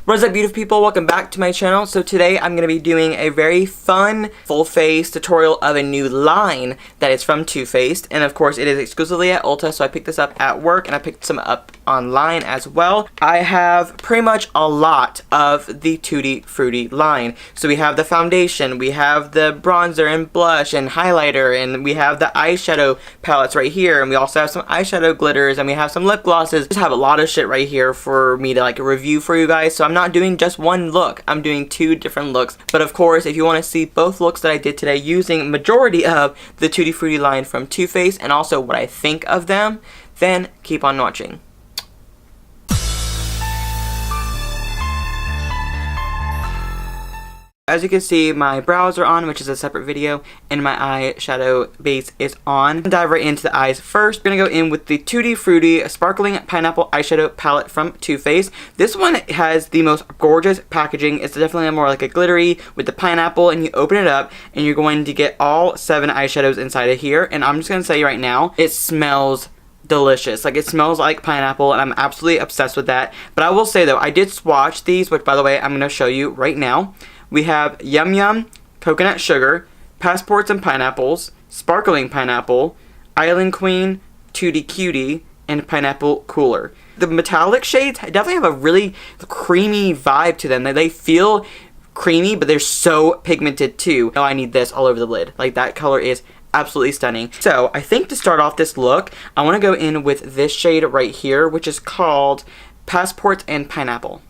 What is up, beautiful people? Welcome back to my channel. So today I'm going to be doing a very fun full face tutorial of a new line that is from Too Faced, and of course it is exclusively at ULTA, so I picked this up at work and I picked some up online as well. I have pretty much a lot of the Tutti Frutti line. So we have the foundation, we have the bronzer and blush and highlighter, and we have the eyeshadow palettes right here, and we also have some eyeshadow glitters, and we have some lip glosses. Just have a lot of shit right here for me to like review for you guys. So I'm not doing just one look, I'm doing two different looks. But of course, if you want to see both looks that I did today using majority of the Tutti Frutti line from Too Faced and also what I think of them, then keep on watching. As you can see, my brows are on, which is a separate video, and my eyeshadow base is on. Dive right into the eyes first. We're gonna go in with the Tutti Frutti Sparkling Pineapple Eyeshadow Palette from Too Faced. This one has the most gorgeous packaging. It's definitely more like a glittery with the pineapple, and you open it up, and you're going to get all 7 eyeshadows inside of here. And I'm just gonna say right now, it smells delicious. Like, it smells like pineapple, and I'm absolutely obsessed with that. But I will say though, I did swatch these, which by the way, I'm gonna show you right now. We have Yum Yum, Coconut Sugar, Passports and Pineapples, Sparkling Pineapple, Island Queen, Tutti Cutie, and Pineapple Cooler. The metallic shades definitely have a really creamy vibe to them. They feel creamy, but they're so pigmented too. Oh, I need this all over the lid. Like, that color is absolutely stunning. So I think to start off this look, I want to go in with this shade right here, which is called Passports and Pineapple.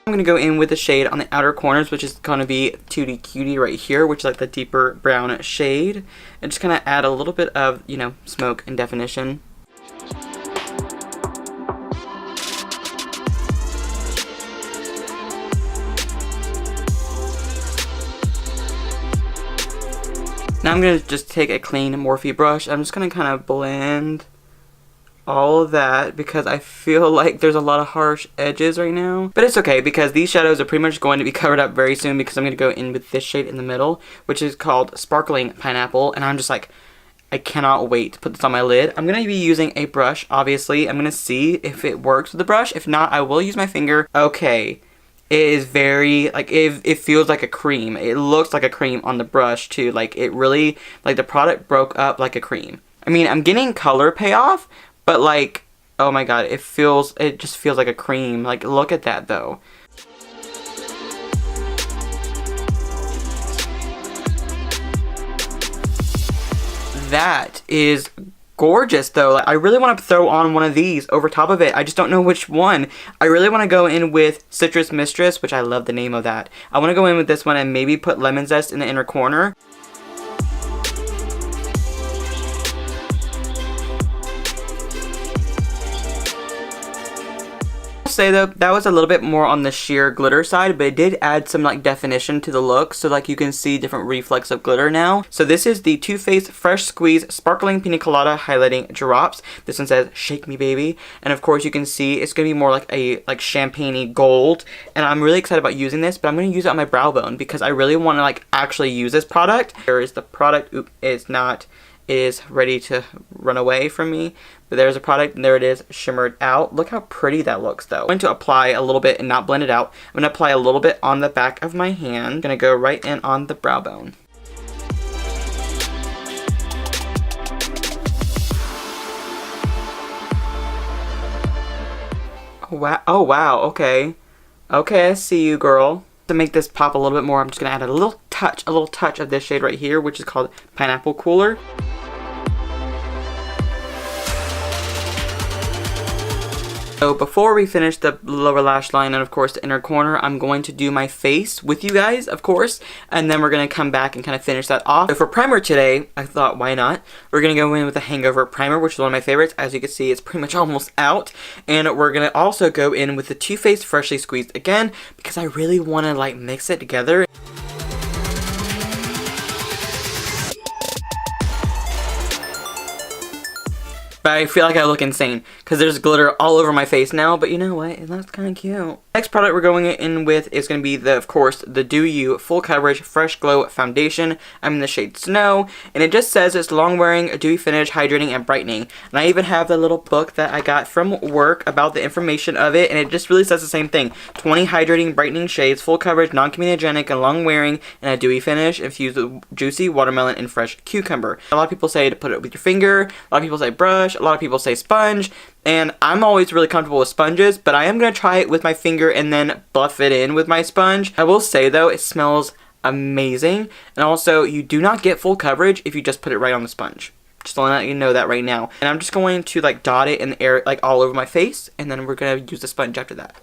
I'm going to go in with the shade on the outer corners, which is going to be Tutti Cutie right here, which is like the deeper brown shade. And just kind of add a little bit of, you know, smoke and definition. Now I'm going to just take a clean Morphe brush. I'm just going to kind of blend all of that because I feel like there's a lot of harsh edges right now. But it's okay because these shadows are pretty much going to be covered up very soon because I'm going to go in with this shade in the middle, which is called Sparkling Pineapple. And I'm just like, I cannot wait to put this on my lid. I'm going to be using a brush, obviously. I'm going to see if it works with the brush. If not, I will use my finger. Okay. It is very, like, it feels like a cream. It looks like a cream on the brush too. Like, it really, like, the product broke up like a cream. I mean, I'm getting color payoff, but like, oh my god, it just feels like a cream. Like, look at that though. That is gorgeous though. Like, I really want to throw on one of these over top of it. I just don't know which one. I really want to go in with Citrus Mistress, which I love the name of that. I want to go in with this one and maybe put lemon zest in the inner corner. Say though, that was a little bit more on the sheer glitter side, but it did add some like definition to the look, so like you can see different reflex of glitter now. So this is the Too Faced Fresh Squeeze Sparkling Pina Colada Highlighting Drops. This one says Shake Me Baby, and of course you can see it's gonna be more like a champagne-y gold, and I'm really excited about using this, but I'm gonna use it on my brow bone because I really want to like actually use this product. Here is the product. Oop, it's not. It is ready to run away from me. But there's a product, and there it is, shimmered out. Look how pretty that looks, though. I'm going to apply a little bit and not blend it out. I'm going to apply a little bit on the back of my hand. I'm going to go right in on the brow bone. Oh, wow. Oh, wow. Okay. Okay, I see you, girl. To make this pop a little bit more, I'm just going to add a little touch of this shade right here, which is called Pineapple Cooler. So before we finish the lower lash line and of course the inner corner, I'm going to do my face with you guys, of course, and then we're going to come back and kind of finish that off. So for primer today, I thought, why not? We're going to go in with the Hangover Primer, which is one of my favorites. As you can see, it's pretty much almost out. And we're going to also go in with the Too Faced Freshly Squeezed again, because I really want to like mix it together. But I feel like I look insane because there's glitter all over my face now, but you know what? It looks kind of cute. Next product we're going in with is going to be, of course, the Do You Full Coverage Fresh Glow Foundation. I'm in the shade Snow, and it just says it's long-wearing, dewy finish, hydrating, and brightening. And I even have the little book that I got from work about the information of it, and it just really says the same thing. 20 hydrating, brightening shades, full coverage, non-comedogenic, and long-wearing, and a dewy finish infused with juicy watermelon and fresh cucumber. A lot of people say to put it with your finger, a lot of people say brush, a lot of people say sponge, and I'm always really comfortable with sponges, but I am going to try it with my finger and then buff it in with my sponge. I will say though, it smells amazing, and also you do not get full coverage if you just put it right on the sponge. Just to let you know that right now. And I'm just going to like dot it in the air, like all over my face, and then we're going to use the sponge after that.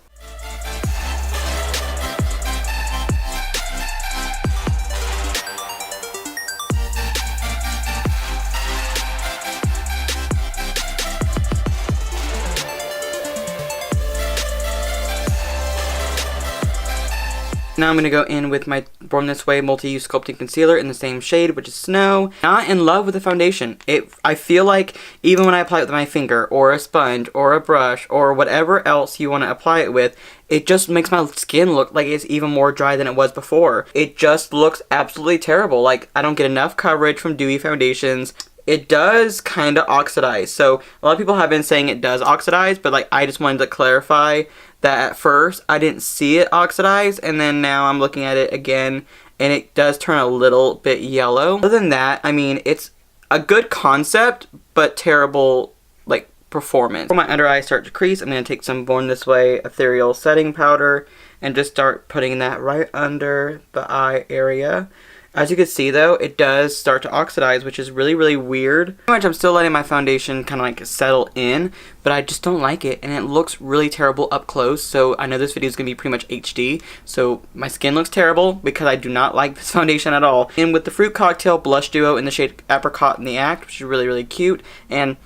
Now I'm going to go in with my Born This Way Multi-Use Sculpting Concealer in the same shade, which is Snow. Not in love with the foundation. I feel like even when I apply it with my finger, or a sponge, or a brush, or whatever else you want to apply it with, it just makes my skin look like it's even more dry than it was before. It just looks absolutely terrible. Like, I don't get enough coverage from dewy foundations. It does kind of oxidize. So a lot of people have been saying it does oxidize, but like I just wanted to clarify that at first I didn't see it oxidize, and then now I'm looking at it again and it does turn a little bit yellow. Other than that, I mean, it's a good concept, but terrible like performance. For my under eye start to crease, I'm going to take some Born This Way Ethereal Setting Powder and just start putting that right under the eye area. As you can see though, it does start to oxidize, which is really, really weird. Pretty much I'm still letting my foundation kind of like settle in, but I just don't like it, and it looks really terrible up close. So I know this video is going to be pretty much HD, so my skin looks terrible because I do not like this foundation at all. And with the Fruit Cocktail Blush Duo in the shade Apricot in the Act, which is really, really cute, and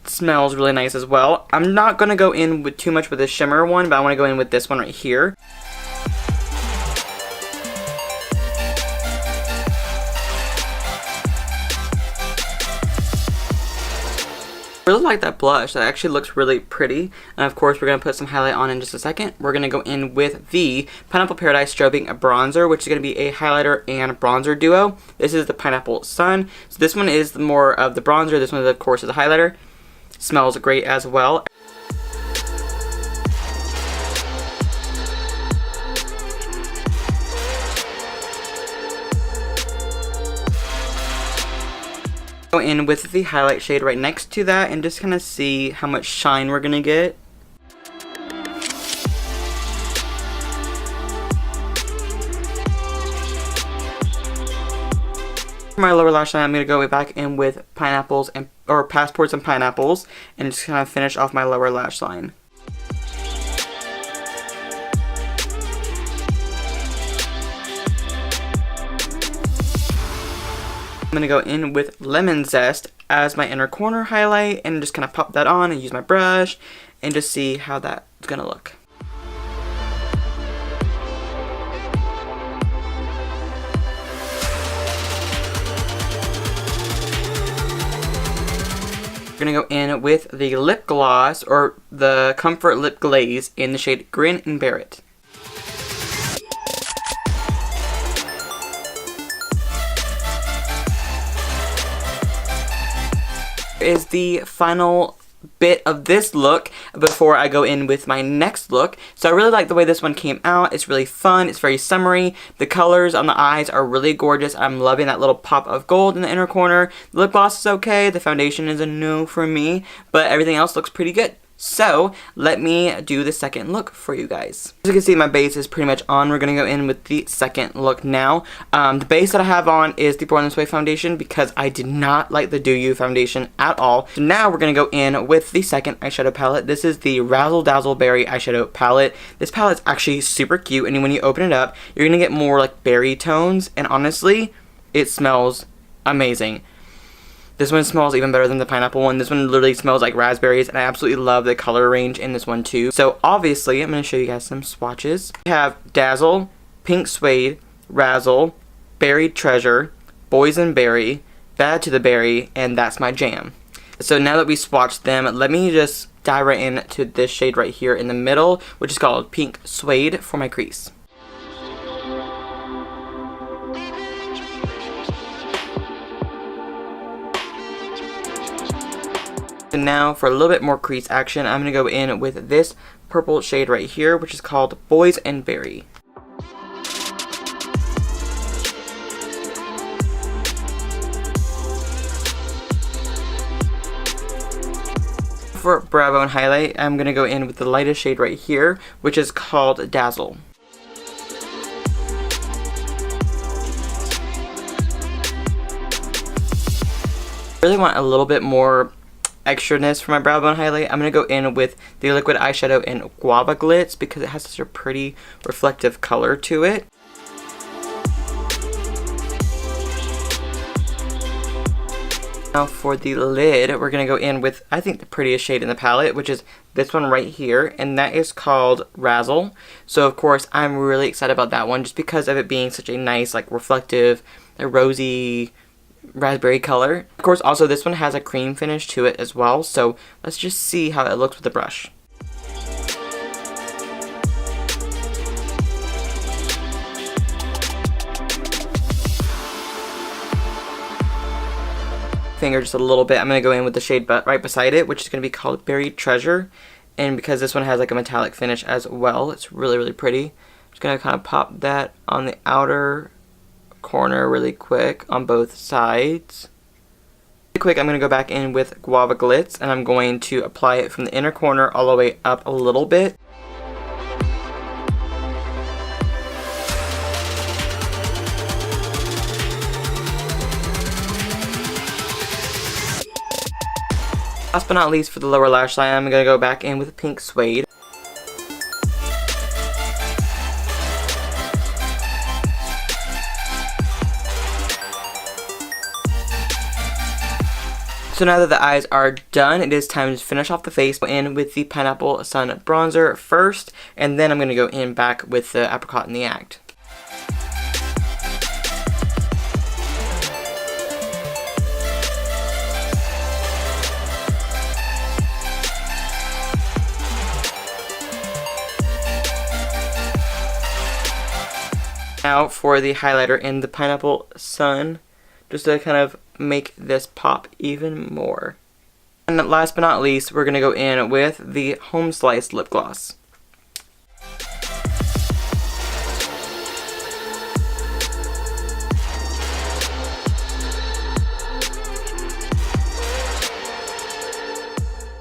smells really nice as well. I'm not going to go in with too much with this shimmer one, but I want to go in with this one right here. I really like that blush. That actually looks really pretty. And of course, we're going to put some highlight on in just a second. We're going to go in with the Pineapple Paradise Strobing Bronzer, which is going to be a highlighter and bronzer duo. This is the Pineapple Sun. So this one is more of the bronzer. This one, of course, is a highlighter. Smells great as well. Go in with the highlight shade right next to that and just kind of see how much shine we're gonna get. For my lower lash line, I'm gonna go back in with pineapples or passports and pineapples, and just kind of finish off my lower lash line. I'm going to go in with Lemon Zest as my inner corner highlight and just kind of pop that on and use my brush and just see how that's going to look. We're going to go in with the lip gloss or the Comfort Lip Glaze in the shade Grin and Bear It. Is the final bit of this look before I go in with my next look. So I really like the way this one came out. It's really fun. It's very summery. The colors on the eyes are really gorgeous. I'm loving that little pop of gold in the inner corner. The lip gloss is okay. The foundation is a no for me, but everything else looks pretty good. So let me do the second look for you guys. As you can see, my base is pretty much on. We're going to go in with the second look now. The base that I have on is the Born This Way foundation because I did not like the Do You foundation at all. So now we're going to go in with the second eyeshadow palette. This is the Razzle Dazzle Berry eyeshadow palette. This palette is actually super cute, and when you open it up, you're going to get more like berry tones, and honestly, it smells amazing. This one smells even better than the pineapple one. This one literally smells like raspberries, and I absolutely love the color range in this one too. So obviously, I'm going to show you guys some swatches. We have Dazzle, Pink Suede, Razzle, Buried Treasure, Boysenberry, Bad to the Berry, and That's My Jam. So now that we swatched them, let me just dive right into this shade right here in the middle, which is called Pink Suede, for my crease. And now for a little bit more crease action, I'm going to go in with this purple shade right here, which is called Boys and Berry. For brow bone highlight, I'm going to go in with the lightest shade right here, which is called Dazzle. I really want a little bit more extraness for my brow bone highlight. I'm going to go in with the liquid eyeshadow in Guava Glitz because it has such a pretty reflective color to it. Now for the lid, we're going to go in with, I think, the prettiest shade in the palette, which is this one right here, and that is called Razzle. So of course, I'm really excited about that one just because of it being such a nice, like, reflective, rosy, raspberry color. Of course, also this one has a cream finish to it as well, so let's just see how it looks with the brush. Finger just a little bit. I'm going to go in with the shade right beside it, which is going to be called Buried Treasure, and because this one has like a metallic finish as well, it's really, really pretty. I'm just going to kind of pop that on the outer corner really quick on both sides. Really quick, I'm going to go back in with Guava Glitz, and I'm going to apply it from the inner corner all the way up a little bit. Last but not least, for the lower lash line, I'm going to go back in with Pink Suede. So now that the eyes are done, it is time to finish off the face. Go in with the Pineapple Sun Bronzer first, and then I'm going to go in back with the Apricot in the Act. Now for the highlighter in the Pineapple Sun, just to kind of make this pop even more. And last but not least, we're going to go in with the Home Slice Lip Gloss.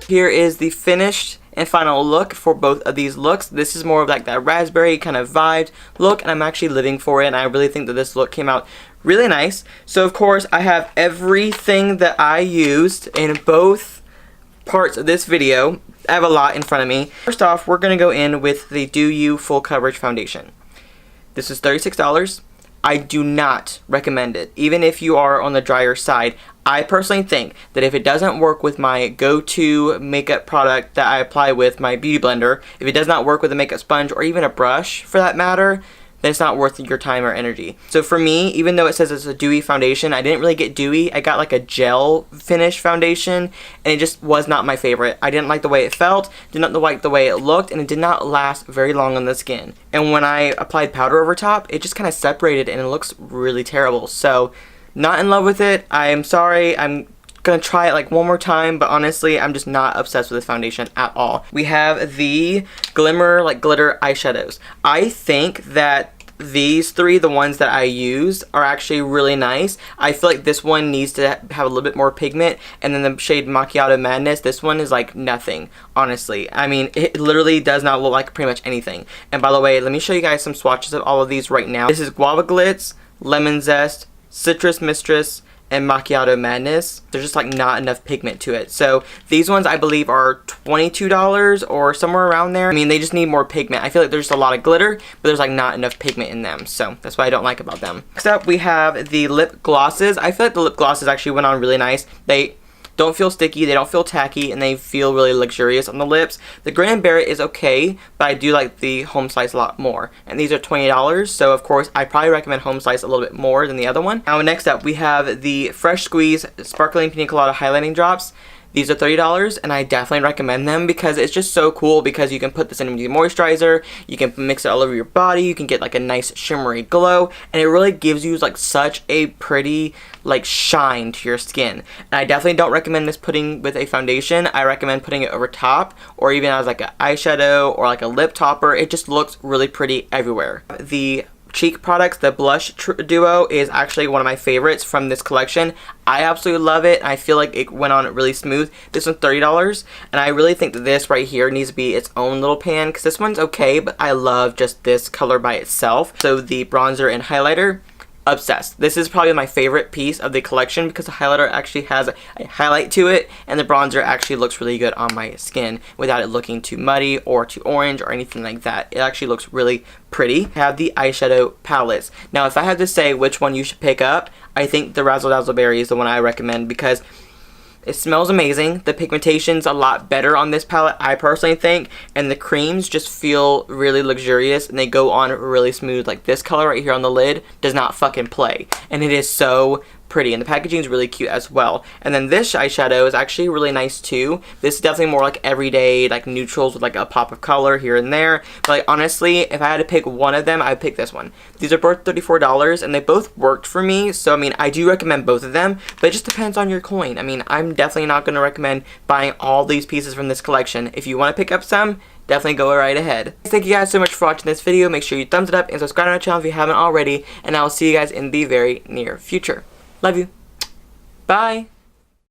Here is the finished and final look for both of these looks. This is more of like that raspberry kind of vibed look, and I'm actually living for it, and I really think that this look came out really nice. So of course, I have everything that I used in both parts of this video. I have a lot in front of me. First off, we're going to go in with the Do You Full Coverage Foundation. This is $36. I do not recommend it, even if you are on the drier side. I personally think that if it doesn't work with my go-to makeup product that I apply with my beauty blender, if it does not work with a makeup sponge or even a brush for that matter, then it's not worth your time or energy. So for me, even though it says it's a dewy foundation, I didn't really get dewy. I got like a gel finish foundation, and it just was not my favorite. I didn't like the way it felt, did not like the way it looked, and it did not last very long on the skin. And when I applied powder over top, it just kind of separated and it looks really terrible. So not in love with it. I am sorry. I'm gonna try it like one more time, but honestly, I'm just not obsessed with this foundation at all. We have the Glimmer like glitter eyeshadows. I think that these three, the ones that I used, are actually really nice. I feel like this one needs to have a little bit more pigment, and then the shade Macchiato Madness, this one is like nothing, honestly. I mean, it literally does not look like pretty much anything. And by the way, let me show you guys some swatches of all of these right now. This is Guava Glitz, Lemon Zest, Citrus Mistress, and Macchiato Madness. There's just like not enough pigment to it. So these ones I believe are $22 or somewhere around there. I mean, they just need more pigment. I feel like there's a lot of glitter, but there's like not enough pigment in them. So that's what I don't like about them. Next up, we have the lip glosses. I feel like the lip glosses actually went on really nice. They don't feel sticky, they don't feel tacky, and they feel really luxurious on the lips. The Grin and Bear It is okay, but I do like the Home Slice a lot more. And these are $20, so of course I probably recommend Home Slice a little bit more than the other one. Now next up we have the Fresh Squeeze Sparkling Pina Colada Highlighting Drops. These are $30 and I definitely recommend them because it's just so cool because you can put this in with your moisturizer, you can mix it all over your body, you can get like a nice shimmery glow, and it really gives you like such a pretty like shine to your skin. And I definitely don't recommend this putting with a foundation. I recommend putting it over top or even as like an eyeshadow or like a lip topper. It just looks really pretty everywhere. The cheek products, the blush duo, is actually one of my favorites from this collection. I absolutely love it. I feel like it went on really smooth. This one's $30, and I really think that this right here needs to be its own little pan because this one's okay, but I love just this color by itself. So the bronzer and highlighter, obsessed. This is probably my favorite piece of the collection because the highlighter actually has a highlight to it, and the bronzer actually looks really good on my skin without it looking too muddy or too orange or anything like that. It actually looks really pretty. I have the eyeshadow palettes. Now, if I had to say which one you should pick up, I think the Razzle Dazzle Berry is the one I recommend because it smells amazing. The pigmentation's a lot better on this palette, I personally think, and the creams just feel really luxurious and they go on really smooth. Like this color right here on the lid does not fucking play, and it is so pretty, and the packaging is really cute as well. And then this eyeshadow is actually really nice too. This is definitely more like everyday like neutrals with like a pop of color here and there, but like honestly, if I had to pick one of them, I would pick this one. These are both $34 and they both worked for me, so I mean I do recommend both of them, but it just depends on your coin. I mean, I'm definitely not going to recommend buying all these pieces from this collection. If you want to pick up some, definitely go right ahead. Thank you guys so much for watching this video. Make sure you thumbs it up and subscribe to our channel if you haven't already, and I will see you guys in the very near future. Love you. Bye.